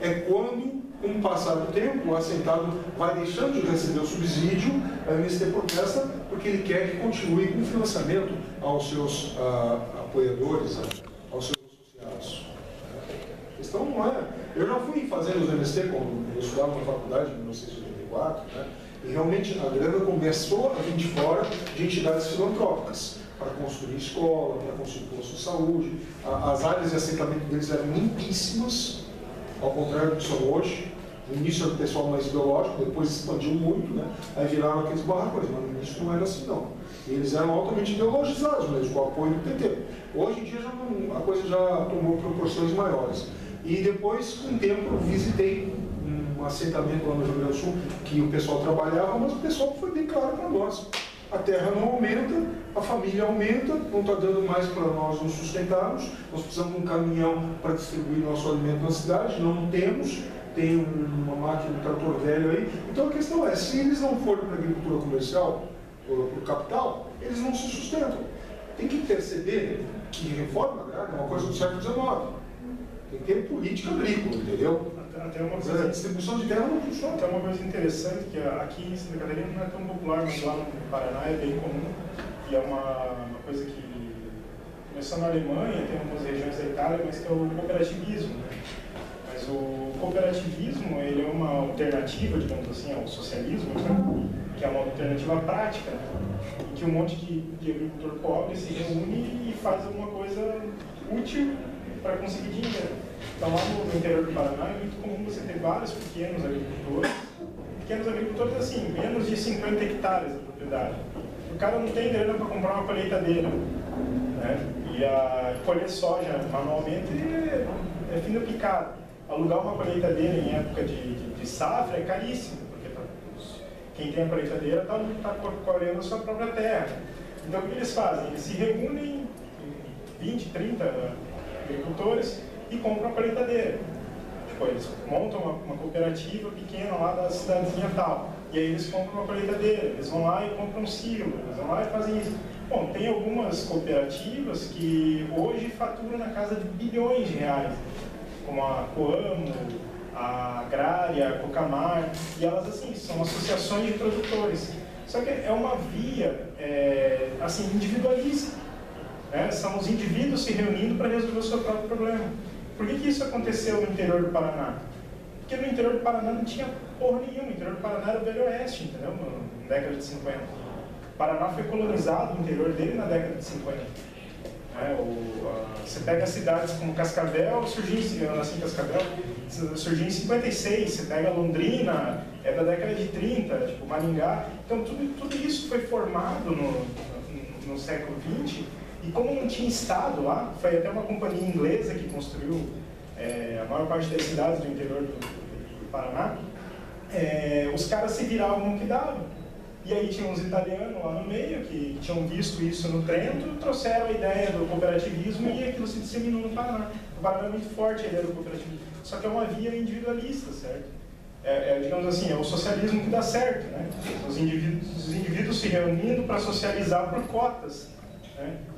é quando, com o passar do tempo, o assentado vai deixando de receber o subsídio, a MST protesta porque ele quer que continue com financiamento aos seus apoiadores, aos seus associados. A questão não é... Eu já fui fazendo os MST quando eu estudava na faculdade em 1984, né? E realmente a grana começou a vir de fora de entidades filantrópicas, para construir escola, para construir posto de saúde. As áreas de assentamento deles eram limpíssimas, ao contrário do que são hoje. No início era o pessoal mais ideológico, depois expandiu muito, né? Aí viraram aqueles barracões, mas no início não era assim não. E eles eram altamente ideologizados mesmo, com o apoio do PT. Hoje em dia a coisa já tomou proporções maiores. E depois, com o tempo, eu visitei um assentamento lá no Rio Grande do Sul, que o pessoal trabalhava, mas o pessoal foi bem claro para nós. A terra não aumenta, a família aumenta, não está dando mais para nós nos sustentarmos, nós precisamos de um caminhão para distribuir nosso alimento na cidade, não temos, tem uma máquina, um trator velho aí. Então a questão é, se eles não forem para a agricultura comercial, para o capital, eles não se sustentam. Tem que perceber que reforma agrária é uma coisa do século XIX. Tem que ter política agrícola, entendeu? Até uma coisa, a distribuição de terra não funciona. Até uma coisa interessante, que aqui em Santa Catarina não é tão popular, mas lá no Paraná é bem comum, e é uma coisa que começou na Alemanha, tem algumas regiões da Itália, mas que é o cooperativismo, né? Mas o cooperativismo, ele é uma alternativa, digamos assim, ao socialismo, né? Que é uma alternativa prática, né? Em que um monte de agricultor pobre se reúne e faz alguma coisa útil para conseguir dinheiro. Então, lá no interior do Paraná é muito comum você ter vários pequenos agricultores assim, menos de 50 hectares de propriedade. O cara não tem grana para comprar uma colheitadeira, né? E colher soja manualmente é fino picado. Alugar uma colheitadeira em época de safra é caríssimo, porque quem tem a colheitadeira está colhendo a sua própria terra. Então, o que eles fazem? Eles se reúnem, 20, 30 agricultores, e compram a colheitadeira. Tipo, eles montam uma cooperativa pequena lá da cidadezinha tal, e aí eles compram uma colheitadeira, eles vão lá e compram um silo, eles vão lá e fazem isso. Bom, tem algumas cooperativas que hoje faturam na casa de bilhões de reais, como a Coamo, a Agrária, a Cocamar, e elas assim, são associações de produtores. Só que é uma via assim, individualista. São os indivíduos se reunindo para resolver o seu próprio problema. Por que isso aconteceu no interior do Paraná? Porque no interior do Paraná não tinha porra nenhuma. O interior do Paraná era o Velho Oeste, entendeu? Na década de 50. O Paraná foi colonizado, o interior dele, na década de 50. Você pega cidades como Cascavel, surgiu em 56. Você pega Londrina, é da década de 30, tipo Maringá. Então tudo isso foi formado no século XX. E como não tinha estado lá, foi até uma companhia inglesa que construiu a maior parte das cidades do interior do Paraná, os caras se viravam no que davam. E aí tinha uns italianos lá no meio que tinham visto isso no Trento, trouxeram a ideia do cooperativismo e aquilo se disseminou no Paraná. O Paraná é muito forte a ideia do cooperativismo, só que é uma via individualista, certo? Digamos assim, é o socialismo que dá certo, né? Os indivíduos se reunindo para socializar por cotas.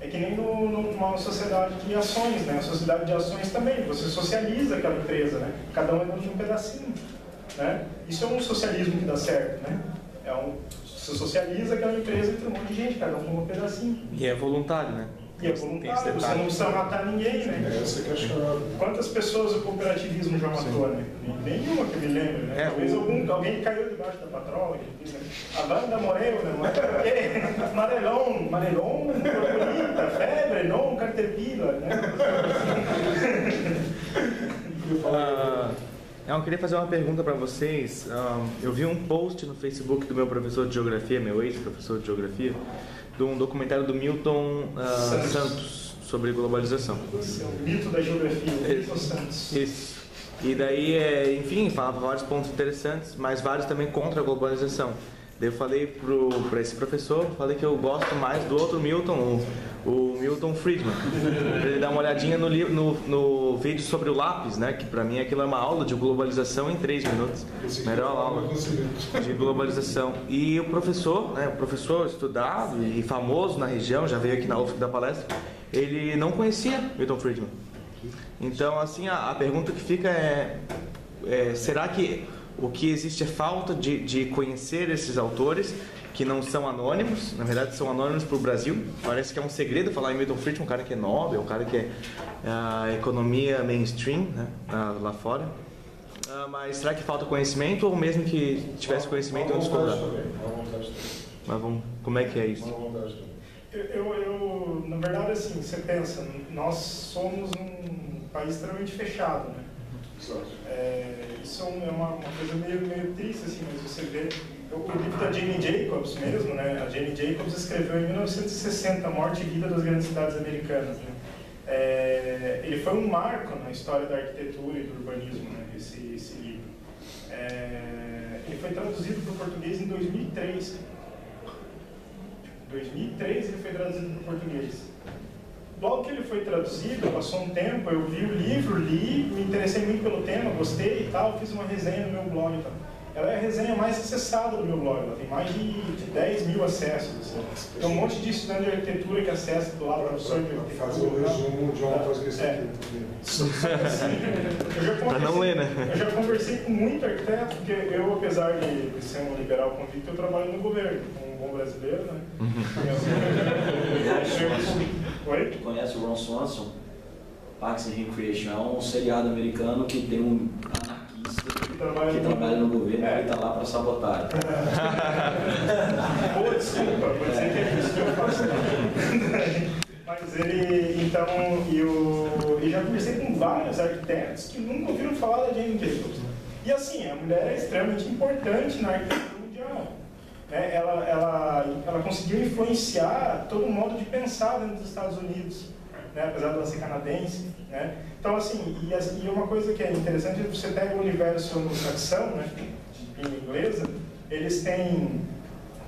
É que nem numa sociedade de ações, né? A sociedade de ações também, você socializa aquela empresa, né? Cada um é dono de um pedacinho, né? Isso é um socialismo que dá certo, né? Você socializa aquela empresa entre um monte de gente, cada um com um pedacinho. E é voluntário, né? E é voluntário, você não precisa matar ninguém, né? Essa que é a chave. Quantas pessoas o cooperativismo já matou, né? Nenhuma que me lembre, né? Talvez alguém caiu debaixo da patrola, né? A banda morreu, né? Marelon, borbolita, febre, não, caterpillar, né? Eu queria fazer uma pergunta para vocês. Eu vi um post no Facebook do meu professor de geografia, meu ex-professor de geografia, de um documentário do Milton Santos sobre globalização. Esse é o mito da geografia, Milton Santos. Isso. E daí, enfim, falava vários pontos interessantes, mas vários também contra a globalização. Daí eu falei para esse professor, falei que eu gosto mais do outro Milton, o Milton Friedman. Ele dá uma olhadinha no vídeo sobre o lápis, né? Que para mim aquilo é uma aula de globalização em 3 minutos. Melhor aula de globalização. E o professor, né? O professor estudado e famoso na região, já veio aqui na UFSC da palestra, ele não conhecia Milton Friedman. Então, assim, a pergunta que fica é: será que o que existe é falta de conhecer esses autores que não são anônimos, na verdade são anônimos para o Brasil? Parece que é um segredo falar em Milton Friedman, um cara que é Nobel, um cara que é a economia mainstream, né, lá fora. Mas será que falta conhecimento ou mesmo que tivesse conhecimento eu discordar? Mas como é que é isso? Na verdade, assim, você pensa, nós somos um país extremamente fechado, né? Isso é uma coisa meio triste, assim, mas você vê o livro da Jane Jacobs mesmo, né? A Jane Jacobs escreveu em 1960 A Morte e Vida das Grandes Cidades Americanas, né? Ele foi um marco na história da arquitetura e do urbanismo, né? Esse livro. Ele foi traduzido para o português em 2003. Em 2003 ele foi traduzido para o português. Logo que ele foi traduzido, passou um tempo, eu vi o livro, li, me interessei muito pelo tema, gostei e tal, fiz uma resenha no meu blog e tal. Ela é a resenha mais acessada do meu blog, ela tem mais de 10 mil acessos. Assim. Tem um monte de estudante de arquitetura que acessa do lado da professor de arquitetura. Fazer um resumo de uma coisa que você aqui. Para não ler, né? Eu já conversei com muito arquiteto, porque eu, apesar de ser um liberal convicto, eu trabalho no governo, como um bom brasileiro, né? Oi? Conhece o Ron Swanson? Parks and Recreation é um seriado americano que tem um anarquista que trabalha no governo e está lá para sabotar. Boa desculpa, pode ser que é isso que eu faço. Mas ele, então, eu já conversei com vários arquitetos que nunca ouviram falar da Jane Jacobs. E assim, a mulher é extremamente importante na arquitetura mundial. Ela conseguiu influenciar todo o modo de pensar dentro dos Estados Unidos, né, apesar de ela ser canadense, né? Então, assim, e uma coisa que é interessante, você pega o universo anglo-saxão, né, de língua inglesa, eles têm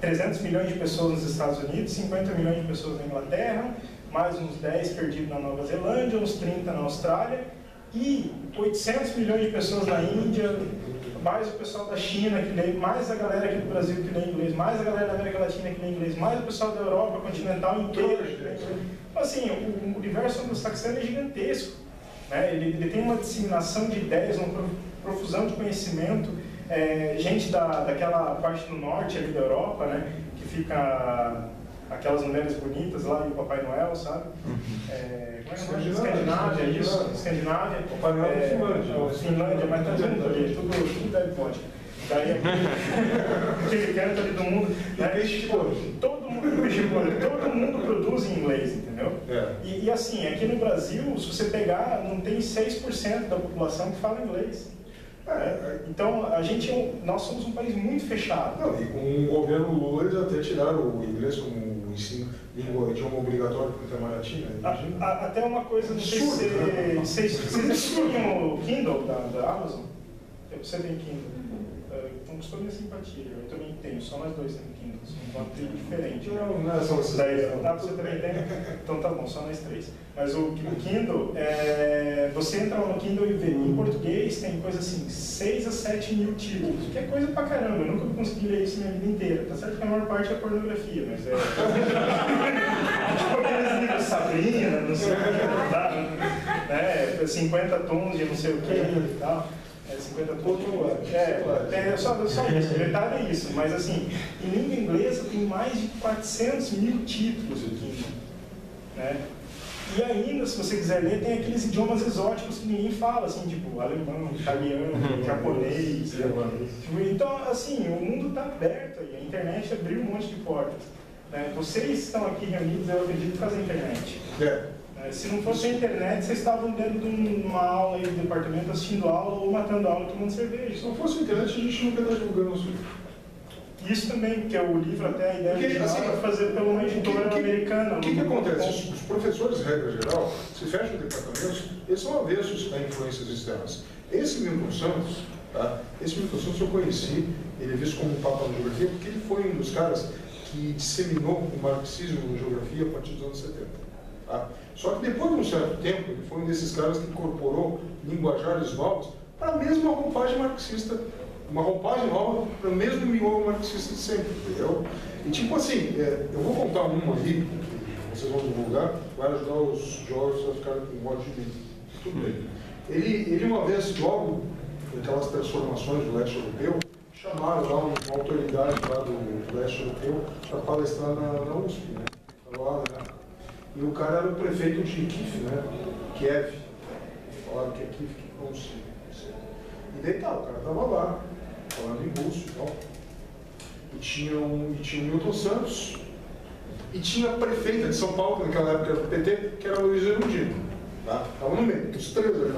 300 milhões de pessoas nos Estados Unidos, 50 milhões de pessoas na Inglaterra, mais uns 10 perdidos na Nova Zelândia, uns 30 na Austrália, e 800 milhões de pessoas na Índia, mais o pessoal da China que lê, mais a galera aqui do Brasil que lê inglês, mais a galera da América Latina que lê inglês, mais o pessoal da Europa continental inteira que lê inglês. Então, assim, o universo anglo-saxão é gigantesco, né? Ele tem uma disseminação de ideias, uma profusão de conhecimento. Gente daquela parte do norte ali da Europa, né, que fica aquelas mulheres bonitas lá e o Papai Noel, sabe? Escandinávia, isso, Escandinávia. Papai Noel é Finlândia, mas tá junto ali, tudo deve pode. Daí aquele canto ali do mundo, né? Todo mundo produz em inglês, entendeu? E assim, aqui no Brasil, se você pegar, não tem 6% da população que fala inglês. Então, nós somos um país muito fechado. Não, e com o governo Lula, eles até tiraram o inglês como ensino, idioma obrigatório para o Itamaraty, né? Até uma coisa, não sei se vocês tinham o Kindle da Amazon? Você tem Kindle? Então, custou minha simpatia. Eu também tenho, só nós dois temos Kindle. Uma trilha diferente. Não é só vocês. Você também tem? Então tá bom, só nós três. Mas o Kindle, você entra no Kindle e vê, em português tem coisa assim, 6 a 7 mil títulos, que é coisa pra caramba, eu nunca consegui ler isso minha vida inteira. Tá certo que a maior parte é pornografia, mas tipo aqueles livros Sabrina, não sei o que, né? 50 tons de não sei o que e tal. 50 tons só isso, o detalhe é isso, mas assim, em língua inglesa tem mais de 400 mil títulos o Kindle, né? E ainda, se você quiser ler, tem aqueles idiomas exóticos que ninguém fala, assim, tipo alemão, italiano, japonês. Então, assim, o mundo está aberto aí, a internet abriu um monte de portas, né? Vocês estão aqui reunidos, eu acredito, por causa da internet. Se não fosse a internet, vocês estavam dentro de uma aula aí do departamento assistindo aula ou matando aula tomando cerveja. Se não fosse a internet, a gente nunca estaria divulgando nosso livro. Isso também, porque o livro, até a ideia original é fazer pela uma editora americana. O que acontece? Os professores, regra geral, se fecham departamentos, eles são avessos a influências externas. Esse Milton Santos, tá? Esse Milton Santos eu conheci, ele é visto como papa na geografia, porque ele foi um dos caras que disseminou o marxismo na geografia a partir dos anos 70. Tá? Só que depois de um certo tempo, ele foi um desses caras que incorporou linguajares novos para a mesma roupagem marxista, uma roupagem nova para o mesmo miolo marxista de sempre, entendeu? E tipo assim, eu vou contar uma ali, que vocês vão divulgar, vai ajudar os jovens a ficarem com ódio de mim. Tudo bem. Ele uma vez, logo naquelas transformações do leste europeu, chamaram lá uma autoridade lá do leste europeu para palestrar na USP, né? Lá, né? E o cara era o prefeito de Kiev, né? Kiev. Falaram que é Kiev, que não sei. E daí tá, o cara estava lá, falando em russo e tal. E tinha o Milton Santos, e tinha a prefeita de São Paulo, que naquela época era do PT, que era a Luísa Erundina. Tá? Estava no meio, os três ali.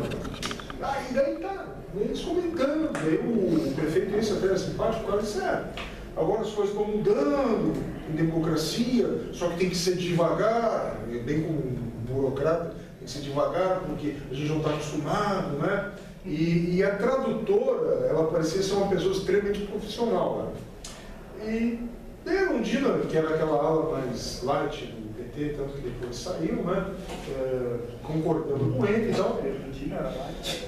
E daí tá, eles comentando, daí o prefeito esse até era simpático, o cara disse, agora as coisas estão mudando em democracia, só que tem que ser devagar, bem como um burocrata, tem que ser devagar, porque a gente não está acostumado, né? E a tradutora, ela parecia ser uma pessoa extremamente profissional, né? E daí a Erundina, que era aquela ala mais light do PT, tanto que depois saiu, né? Concordando com ele e tal. A Erundina era light?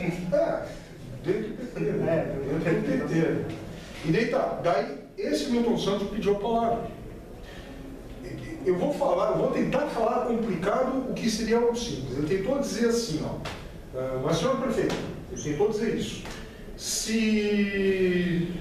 Dentro do PT, né? Dentro do PT. E daí tá, daí esse Milton Santos pediu a palavra. Eu vou tentar falar complicado o que seria algo simples. Ele tentou dizer assim, mas senhor prefeito, ele tentou dizer isso. Se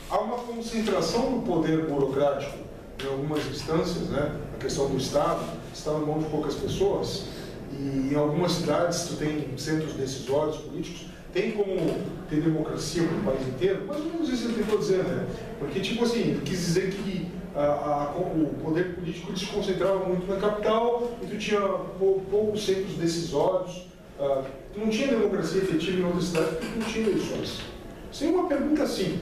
há uma concentração do poder burocrático em algumas instâncias, né? A questão do Estado está na mão de poucas pessoas, e em algumas cidades tu tem centros decisórios políticos, tem como ter democracia para o país inteiro, mais ou menos isso ele tentou dizer, né? Porque, tipo assim, ele quis dizer que o poder político ele se concentrava muito na capital, e tu tinha poucos centros decisórios, tu não tinha democracia efetiva em outras cidades porque tu não tinha eleições. Sem uma pergunta assim.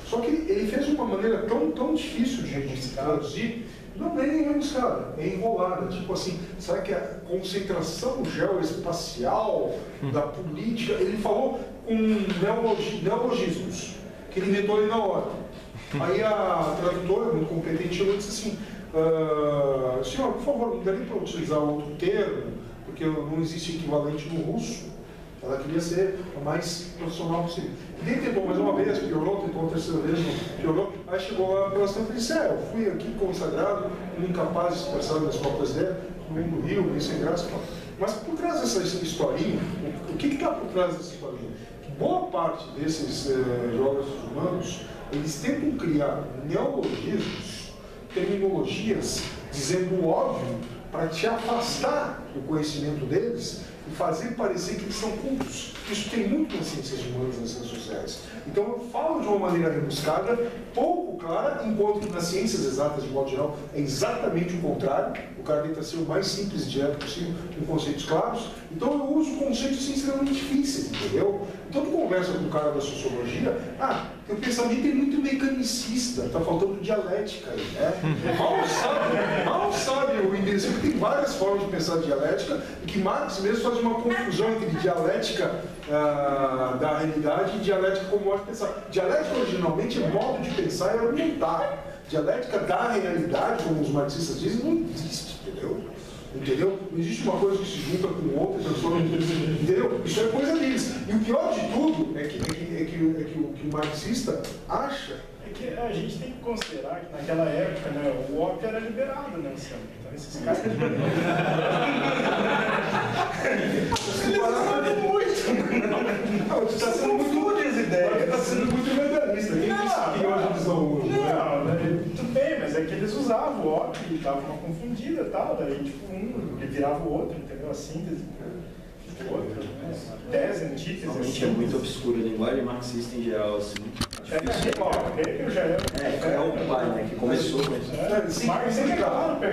Só que ele fez de uma maneira tão difícil de traduzir, não é nem rebuscada, é enrolada. Tipo assim, será que a concentração geoespacial da política, ele falou com neologismos, que ele inventou ali na hora. Aí a tradutora, muito competente, chegou e disse assim, senhor, por favor, não daria para utilizar outro termo, porque não existe equivalente no russo. Ela queria ser o mais profissional possível. E daí tentou mais uma vez, piorou, tentou uma terceira vez, piorou. Aí chegou lá pela cidade e disse, eu fui aqui consagrado, incapaz de expressar minhas próprias ideias, no mundo do Rio, meio sem graça. Mas por trás dessa historinha, o que está por trás dessa historinha? Que boa parte desses geógrafos humanos, eles tentam criar neologismos, terminologias, dizendo o óbvio, para te afastar do conhecimento deles e fazer parecer que eles são cultos. Isso tem muito nas ciências humanas e nas ciências sociais. Então eu falo de uma maneira rebuscada, pouco clara, enquanto que nas ciências exatas, de modo geral, é exatamente o contrário. O cara tenta ser o mais simples e direto possível, com conceitos claros. Então eu uso conceitos extremamente difíceis, entendeu? Então tu conversa com o cara da sociologia, teu pensamento é muito mecanicista, está faltando dialética aí, né? Mal sabe o imbecil que tem várias formas de pensar dialética, e que Marx mesmo faz uma confusão entre dialética da realidade e dialética como modo de pensar. Dialética originalmente é modo de pensar e argumentar. Dialética da realidade, como os marxistas dizem, não existe, entendeu? Não existe uma coisa que se junta com outra e transforma em outra, entendeu? Isso é coisa deles. E o pior de tudo é que o marxista acha... É que a gente tem que considerar que naquela época, né, o ópio era liberado, né, Luciano? Então esses caras... Eles sabem muito! Não, você está sendo muito... Está sendo muito legalista. Quem disse que hoje eles não usam? Não, tudo bem, mas é que eles usavam o ópio e dava uma confundida e tal, daí tipo ele virava o outro, entendeu? A síntese do outro, né? Tese, antítese. Realmente é muito obscura a linguagem marxista em geral, assim. É o pai, né, que começou com isso.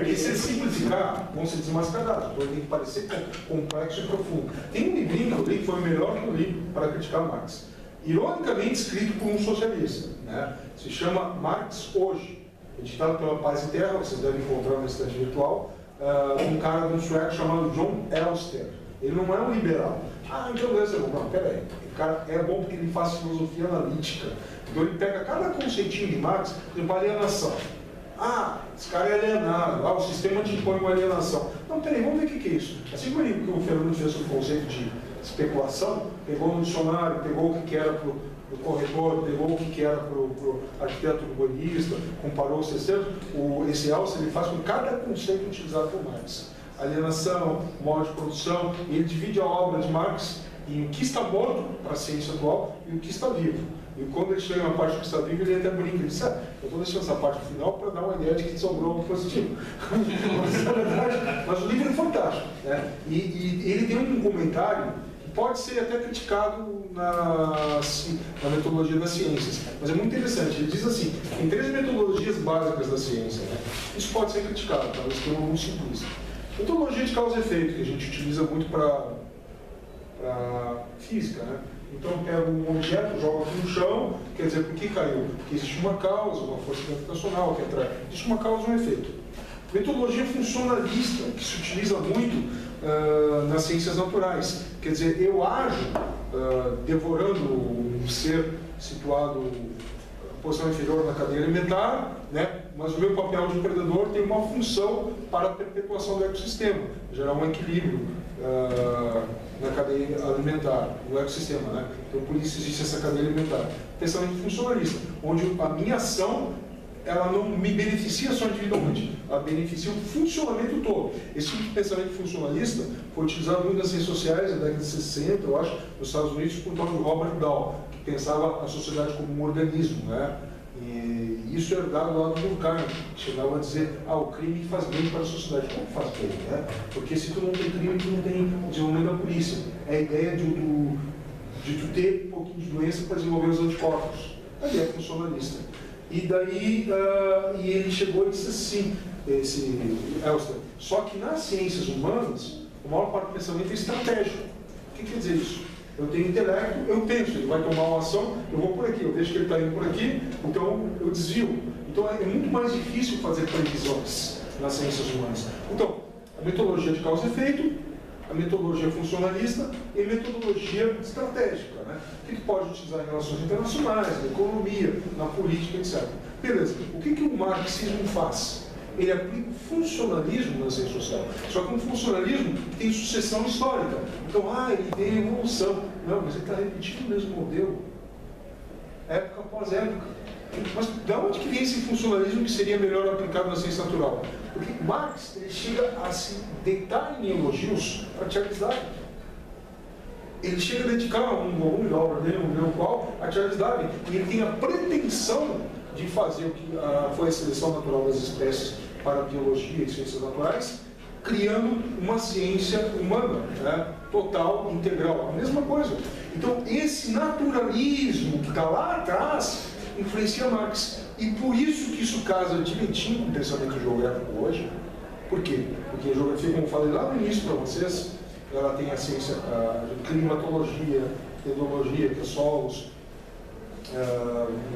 E se simplificar, vão ser desmascarados. Então tem que parecer complexo e profundo. Tem um livrinho que eu li que foi o melhor que eu li para criticar Marx. Ironicamente escrito por um socialista, né? Se chama Marx Hoje, editado pela Paz e Terra, vocês devem encontrar na estante virtual, um cara de um sueco chamado John Elster. Ele não é um liberal. Então beleza, não, peraí. O cara é bom porque ele faz filosofia analítica. Então ele pega cada conceitinho de Marx, por exemplo, alienação. Esse cara é alienado, o sistema te impõe uma alienação. Não, peraí, vamos ver o que é isso. Assim como o Fernando fez sobre o conceito de especulação, pegou no dicionário, pegou o que era para o corretor, pegou o que era para o arquiteto urbanista, comparou os terceiros. Esse Elster ele faz com cada conceito utilizado por Marx. Alienação, modo de produção, e ele divide a obra de Marx em o que está morto para a ciência atual e o que está vivo. E quando ele chega na parte que está vivo, ele até brinca, ele diz, eu estou deixando essa parte final para dar uma ideia de que sobrou algo positivo. Mas o livro é fantástico, né? E ele tem um comentário que pode ser até criticado na metodologia das ciências, mas é muito interessante. Ele diz assim, tem 3 metodologias básicas da ciência, né? Isso pode ser criticado, talvez tenha um simplista. Metodologia de causa e efeito, que a gente utiliza muito para física, né? Então pega um objeto, joga aqui no chão, quer dizer, por que caiu? Porque existe uma causa, uma força gravitacional que atrai. Existe uma causa e um efeito. Metodologia funcionalista, que se utiliza muito nas ciências naturais. Quer dizer, eu ajo devorando um ser situado em posição inferior na cadeia alimentar, né? Mas o meu papel de predador tem uma função para a perpetuação do ecossistema, gerar um equilíbrio na cadeia alimentar, no ecossistema, né? Então, por isso existe essa cadeia alimentar. Pensamento funcionalista, onde a minha ação, ela não me beneficia só individualmente, ela beneficia o funcionamento todo. Esse tipo de pensamento funcionalista foi utilizado muito nas ciências sociais na década de 60, eu acho, nos Estados Unidos, por tal de Robert Dahl, que pensava a sociedade como um organismo, né? E isso é herdado lá do Durkheim, que chegava a dizer, o crime faz bem para a sociedade. Como faz bem, né? Porque se tu não tem crime, tu não tem desenvolvimento da polícia. É a ideia de tu ter um pouquinho de doença para desenvolver os anticorpos. A ideia é funcionalista. E daí, e ele chegou e disse assim, esse Elster, só que nas ciências humanas, a maior parte do pensamento é estratégico. O que quer dizer isso? Eu tenho intelecto, eu penso, ele vai tomar uma ação, eu vou por aqui, eu vejo que ele está indo por aqui, então eu desvio. Então é muito mais difícil fazer previsões nas ciências humanas. Então, a metodologia de causa e efeito, a metodologia funcionalista e a metodologia estratégica, né? Que pode utilizar em relações internacionais, na economia, na política, etc. Beleza, o que o marxismo faz? Ele aplica o funcionalismo na ciência social. Só que um funcionalismo que tem sucessão histórica. Então, ele tem evolução. Não, mas ele está repetindo o mesmo modelo. Época após época. Mas de onde que vem esse funcionalismo que seria melhor aplicado na ciência natural? Porque Marx ele chega a se deitar em elogios para Charles Darwin. Ele chega a dedicar um volume da obra dele, não qual, a Charles Darwin. E ele tem a pretensão de fazer o que foi a seleção natural das espécies para a biologia e ciências naturais, criando uma ciência humana, né? Total, integral, a mesma coisa. Então, esse naturalismo que está lá atrás influencia Marx. E por isso que isso casa direitinho com o pensamento geográfico hoje. Por quê? Porque a geografia, como eu falei lá no início para vocês, ela tem a ciência, a climatologia, hidrologia, que é solos,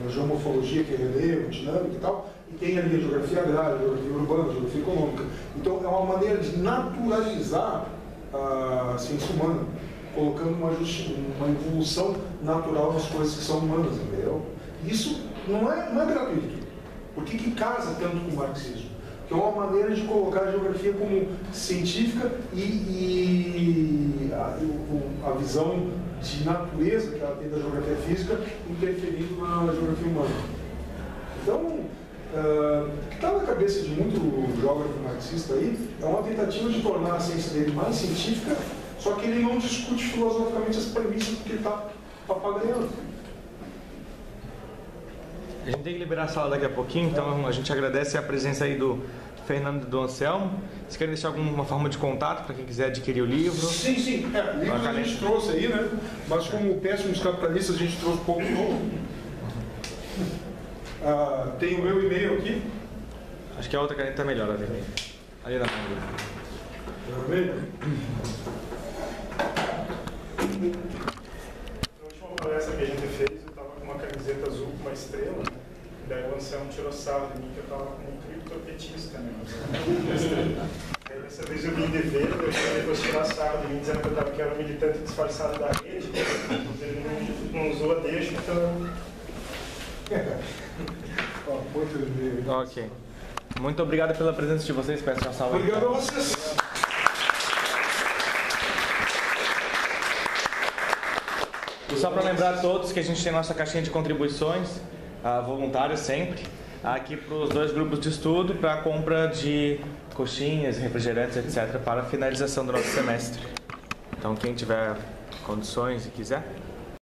geomorfologia, que é relevo, dinâmica e tal, e tem ali a geografia agrária, a geografia urbana, a geografia econômica. Então é uma maneira de naturalizar a ciência humana, colocando uma evolução natural nas coisas que são humanas, entendeu? Isso não é gratuito. Por que casa tanto com o marxismo? Que é uma maneira de colocar a geografia como científica e a visão de natureza que ela tem da geografia física interferindo na geografia humana. Então, o que está na cabeça de muito geógrafo marxista aí é uma tentativa de tornar a ciência dele mais científica, só que ele não discute filosoficamente as premissas porque ele está papagaiando. A gente tem que liberar a sala daqui a pouquinho, então a gente agradece a presença aí do Fernando e do Anselmo. Vocês querem deixar alguma forma de contato para quem quiser adquirir o livro? Sim. O livro a gente trouxe aí, né? Mas como péssimos capitalistas, a gente trouxe pouco novo. Tem o meu e-mail aqui. Acho que a outra caneta é melhor ali. Ali na mão. Na última palestra que a gente fez, eu estava com uma camiseta azul com uma estrela. Daí o Anselmo tirou sarro de mim que eu estava como um criptopetista, né? Aí dessa vez eu vim de verde, eu chamei depois tirar sarro de mim, dizendo que eu era um militante disfarçado da rede. Ele não usou a deixa, então... Ok. Muito obrigado pela presença de vocês. Peço uma salva. Obrigado a vocês. E só para lembrar a todos que a gente tem nossa caixinha de contribuições voluntárias sempre, aqui para os 2 grupos de estudo, para a compra de coxinhas, refrigerantes, etc., para a finalização do nosso semestre. Então, quem tiver condições e quiser.